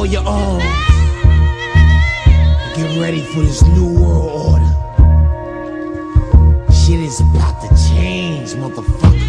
all your own. Get ready for this new world order. Shit is about to change, motherfucker.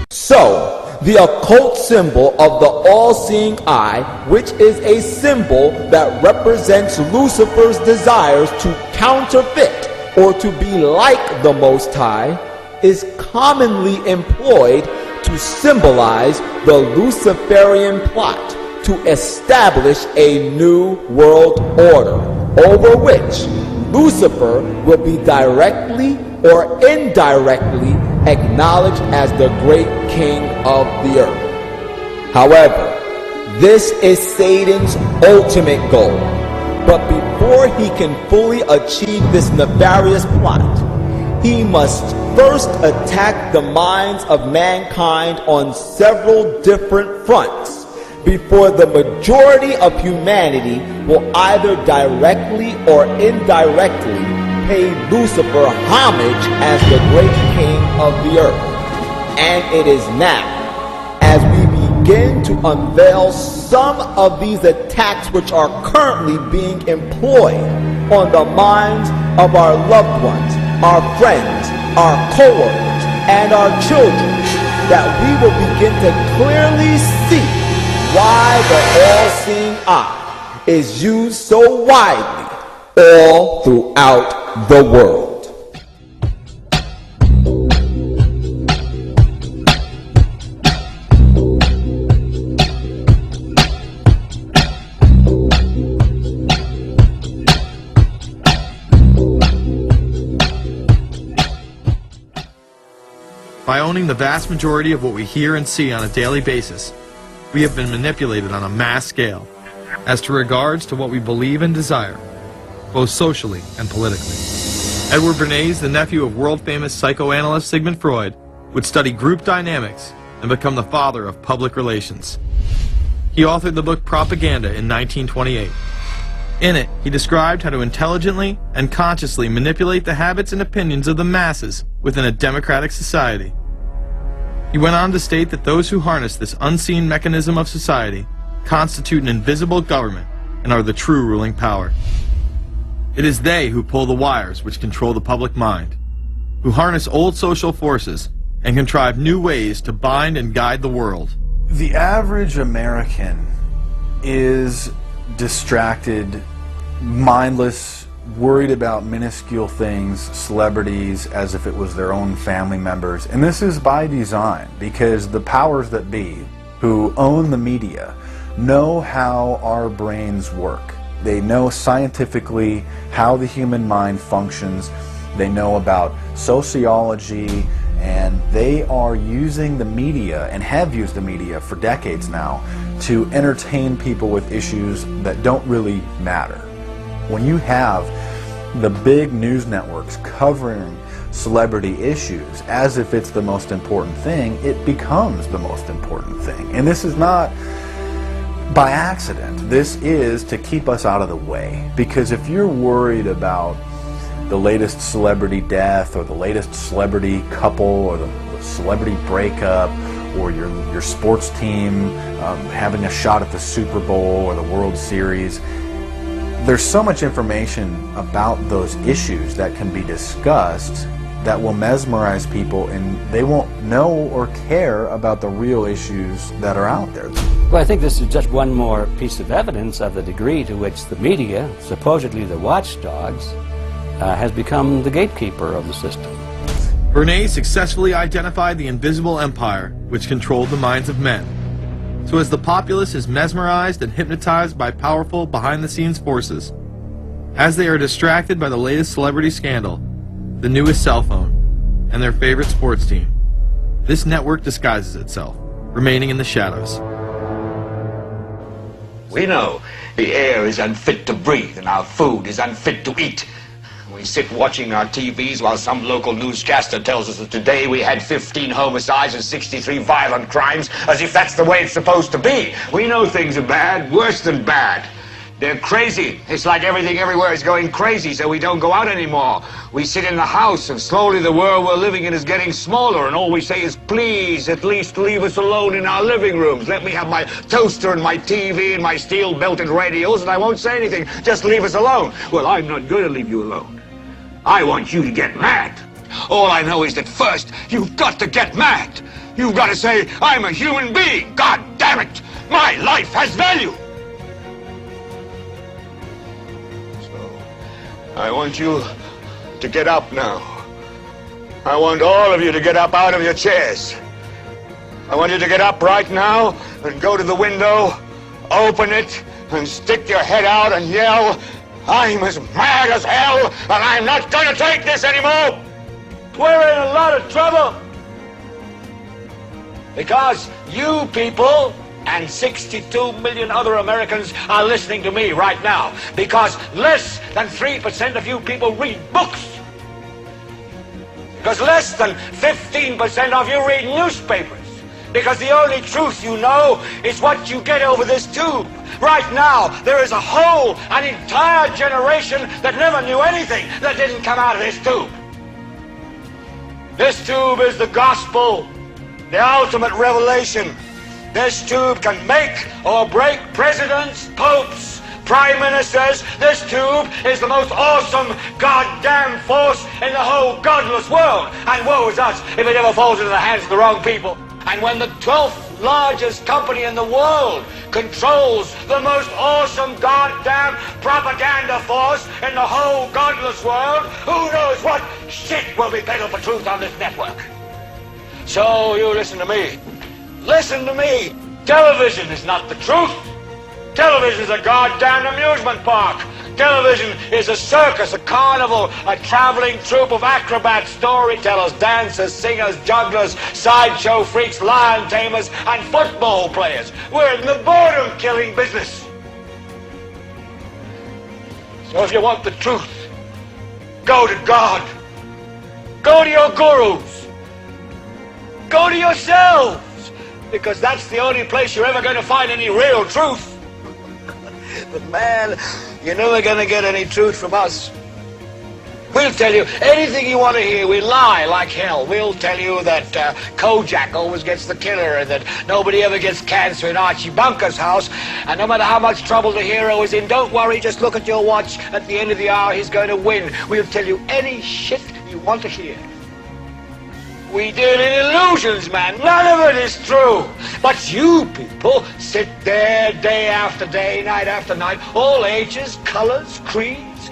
So, the occult symbol of the all-seeing eye, which is a symbol that represents Lucifer's desires to counterfeit or to be like the Most High, is commonly employed to symbolize the Luciferian plot to establish a new world order, over which Lucifer will be directly or indirectly acknowledged as the great king of the earth. However, this is Satan's ultimate goal. But before he can fully achieve this nefarious plot, he must first attack the minds of mankind on several different fronts before the majority of humanity will either directly or indirectly pay Lucifer homage as the great king of the earth. And it is now, as we begin to unveil some of these attacks which are currently being employed on the minds of our loved ones, our friends, our co-workers, and our children, that we will begin to clearly see why the all-seeing eye is used so widely all throughout the world. By owning the vast majority of what we hear and see on a daily basis, we have been manipulated on a mass scale as to regards to what we believe and desire, both socially and politically. Edward Bernays, the nephew of world-famous psychoanalyst Sigmund Freud, would study group dynamics and become the father of public relations. He authored the book Propaganda in 1928. In it, he described how to intelligently and consciously manipulate the habits and opinions of the masses within a democratic society. He went on to state that those who harness this unseen mechanism of society constitute an invisible government and are the true ruling power. It is they who pull the wires which control the public mind, who harness old social forces and contrive new ways to bind and guide the world. The average American is distracted, mindless, worried about minuscule things, celebrities, as if it was their own family members. And this is by design, because the powers that be, who own the media, know how our brains work. They know scientifically how the human mind functions. They know about sociology, and they are using the media, and have used the media for decades now, to entertain people with issues that don't really matter. When you have the big news networks covering celebrity issues as if it's the most important thing, it becomes the most important thing. And this is not by accident. This is to keep us out of the way. Because if you're worried about the latest celebrity death, or the latest celebrity couple, or the celebrity breakup, or your sports team having a shot at the Super Bowl or the World Series, there's so much information about those issues that can be discussed that will mesmerize people, and they won't know or care about the real issues that are out there. Well, I think this is just one more piece of evidence of the degree to which the media, supposedly the watchdogs, has become the gatekeeper of the system. Bernays successfully identified the invisible empire which controlled the minds of men. So as the populace is mesmerized and hypnotized by powerful behind-the-scenes forces, as they are distracted by the latest celebrity scandal, the newest cell phone, and their favorite sports team, this network disguises itself, remaining in the shadows. We know the air is unfit to breathe and our food is unfit to eat. We sit watching our TVs while some local newscaster tells us that today we had 15 homicides and 63 violent crimes, as if that's the way it's supposed to be. We know things are bad, worse than bad. They're crazy. It's like everything everywhere is going crazy, so we don't go out anymore. We sit in the house, and slowly the world we're living in is getting smaller, and all we say is, please, at least leave us alone in our living rooms. Let me have my toaster and my TV and my steel-belted radios, and I won't say anything. Just leave us alone. Well, I'm not going to leave you alone. I want you to get mad. All I know is that first, you've got to get mad. You've got to say, I'm a human being. God damn it. My life has value. I want you to get up now. I want all of you to get up out of your chairs. I want you to get up right now and go to the window, open it, and stick your head out and yell, I'm as mad as hell, and I'm not going to take this anymore. We're in a lot of trouble. Because you people and 62 million other Americans are listening to me right now. Because less than 3% of you people read books. Because less than 15% of you read newspapers. Because the only truth you know is what you get over this tube. Right now, there is an entire generation that never knew anything that didn't come out of this tube. This tube is the gospel, the ultimate revelation. This tube can make or break presidents, popes, prime ministers. This tube is the most awesome goddamn force in the whole godless world. And woe is us if it ever falls into the hands of the wrong people. And when the 12th largest company in the world controls the most awesome goddamn propaganda force in the whole godless world, who knows what shit will be peddled for truth on this network. So you listen to me. Listen to me. Television is not the truth. Television is a goddamn amusement park. Television is a circus, a carnival, a traveling troupe of acrobats, storytellers, dancers, singers, jugglers, sideshow freaks, lion tamers, and football players. We're in the boredom-killing business. So if you want the truth, go to God. Go to your gurus. Go to yourselves. Because that's the only place you're ever going to find any real truth. But man, you're never going to get any truth from us. We'll tell you anything you want to hear. We lie like hell. We'll tell you that Kojak always gets the killer and that nobody ever gets cancer in Archie Bunker's house. And no matter how much trouble the hero is in, don't worry, just look at your watch. At the end of the hour, he's going to win. We'll tell you any shit you want to hear. We deal in illusions, man. None of it is true. But you people sit there day after day, night after night, all ages, colors, creeds.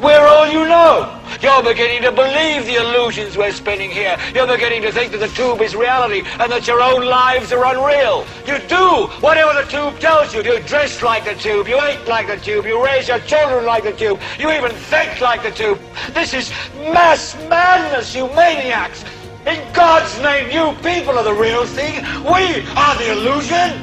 We're all you know. You're beginning to believe the illusions we're spinning here. You're beginning to think that the tube is reality and that your own lives are unreal. You do whatever the tube tells you. You dress like the tube. You eat like the tube. You raise your children like the tube. You even think like the tube. This is mass madness, you maniacs. In God's name, you people are the real thing. We are the illusion.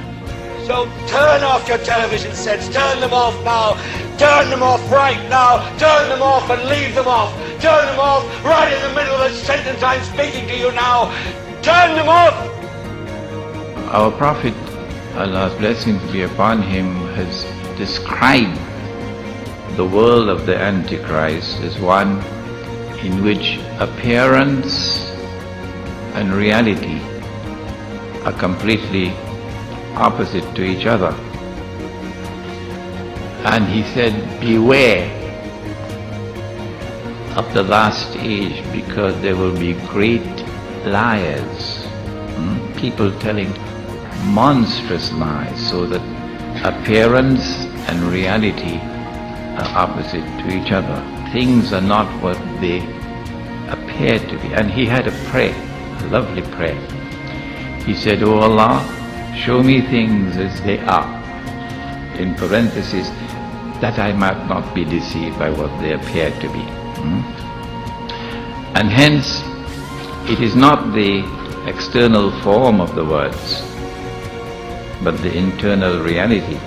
So turn off your television sets. Turn them off now. Turn them off right now. Turn them off and leave them off. Turn them off right in the middle of the sentence I'm speaking to you now. Turn them off. Our Prophet, Allah's blessings be upon him, has described the world of the Antichrist as one in which appearance and reality are completely opposite to each other. And he said, beware of the last age, because there will be great liars, people telling monstrous lies, so that appearance and reality are opposite to each other. Things are not what they appear to be. And he had a prayer, a lovely prayer. He said, "O Allah, show me things as they are," in parentheses, that I might not be deceived by what they appear to be. And hence, it is not the external form of the words, but the internal reality.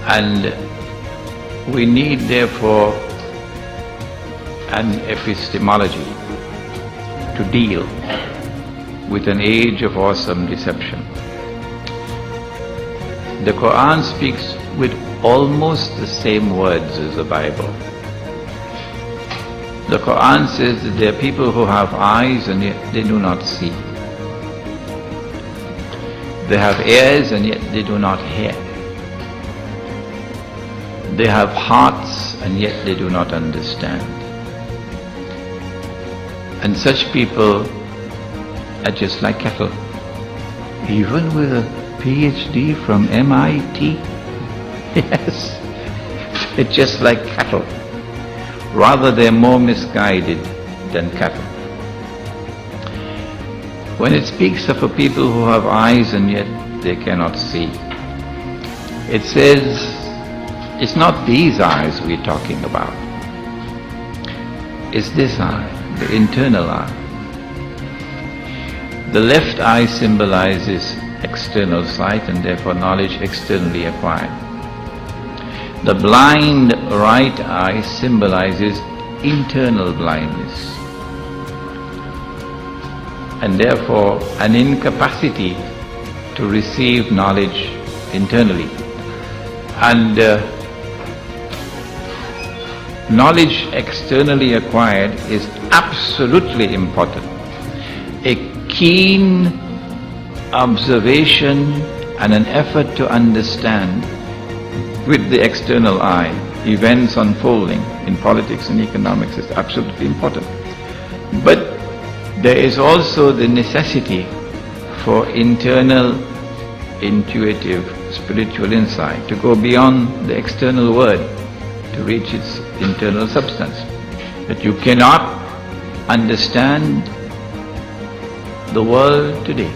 And we need, therefore, an epistemology to deal with an age of awesome deception. The Quran speaks with almost the same words as the Bible. The Quran says that there are people who have eyes and yet they do not see. They have ears and yet they do not hear. They have hearts and yet they do not understand. And such people are just like cattle. Even with a PhD from MIT, yes, they're just like cattle. Rather, they're more misguided than cattle. When it speaks of a people who have eyes and yet they cannot see, it says, it's not these eyes we're talking about. It's this eye, the internal eye. The left eye symbolizes external sight and therefore knowledge externally acquired. The blind right eye symbolizes internal blindness and therefore an incapacity to receive knowledge internally. And knowledge externally acquired is absolutely important. A keen observation and an effort to understand with the external eye events unfolding in politics and economics is absolutely important. But there is also the necessity for internal, intuitive, spiritual insight to go beyond the external word to reach its internal substance. That you cannot understand the world today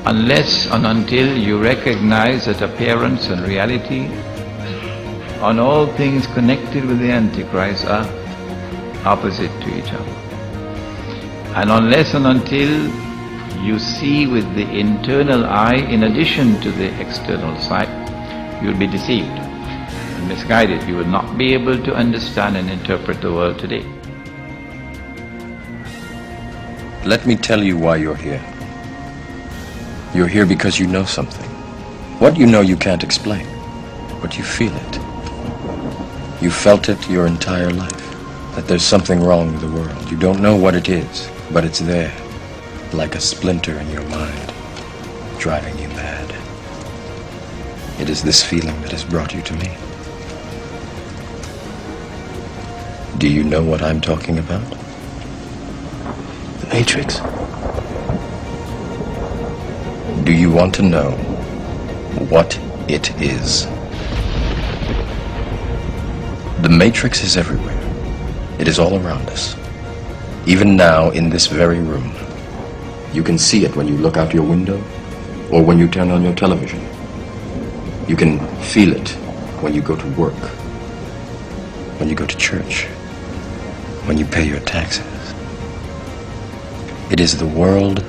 unless and until you recognize that appearance and reality on all things connected with the Antichrist are opposite to each other. And unless and until you see with the internal eye in addition to the external sight, you will be deceived and misguided. You will not be able to understand and interpret the world today. Let me tell you why you're here. You're here because you know something. What you know you can't explain, but you feel it. You felt it your entire life, that there's something wrong with the world. You don't know what it is, but it's there, like a splinter in your mind, driving you mad. It is this feeling that has brought you to me. Do you know what I'm talking about? The Matrix. Do you want to know what it is? The Matrix is everywhere. It is all around us. Even now, in this very room. You can see it when you look out your window or when you turn on your television. You can feel it when you go to work, when you go to church, when you pay your taxes. It is the world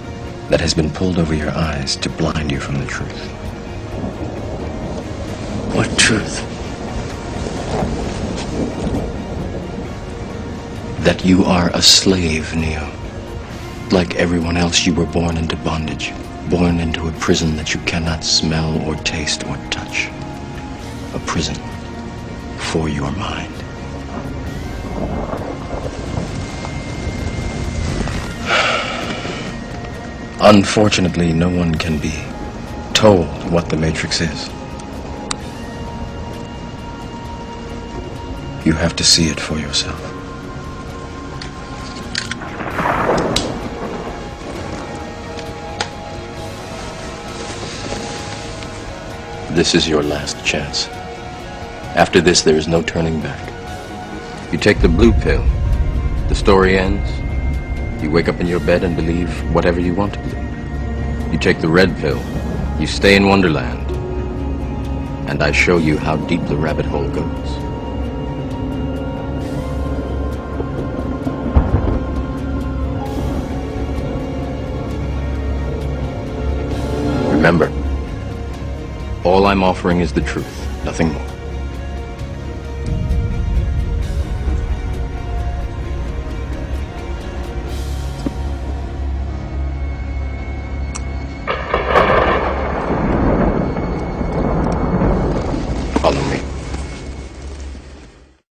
that has been pulled over your eyes to blind you from the truth. What truth? That you are a slave, Neo. Like everyone else, you were born into bondage, born into a prison that you cannot smell or taste or touch. A prison for your mind. Unfortunately, no one can be told what the Matrix is. You have to see it for yourself. This is your last chance. After this, there is no turning back. You take the blue pill, the story ends. You wake up in your bed and believe whatever you want to believe. You take the red pill, you stay in Wonderland, and I show you how deep the rabbit hole goes. Remember, all I'm offering is the truth, nothing more.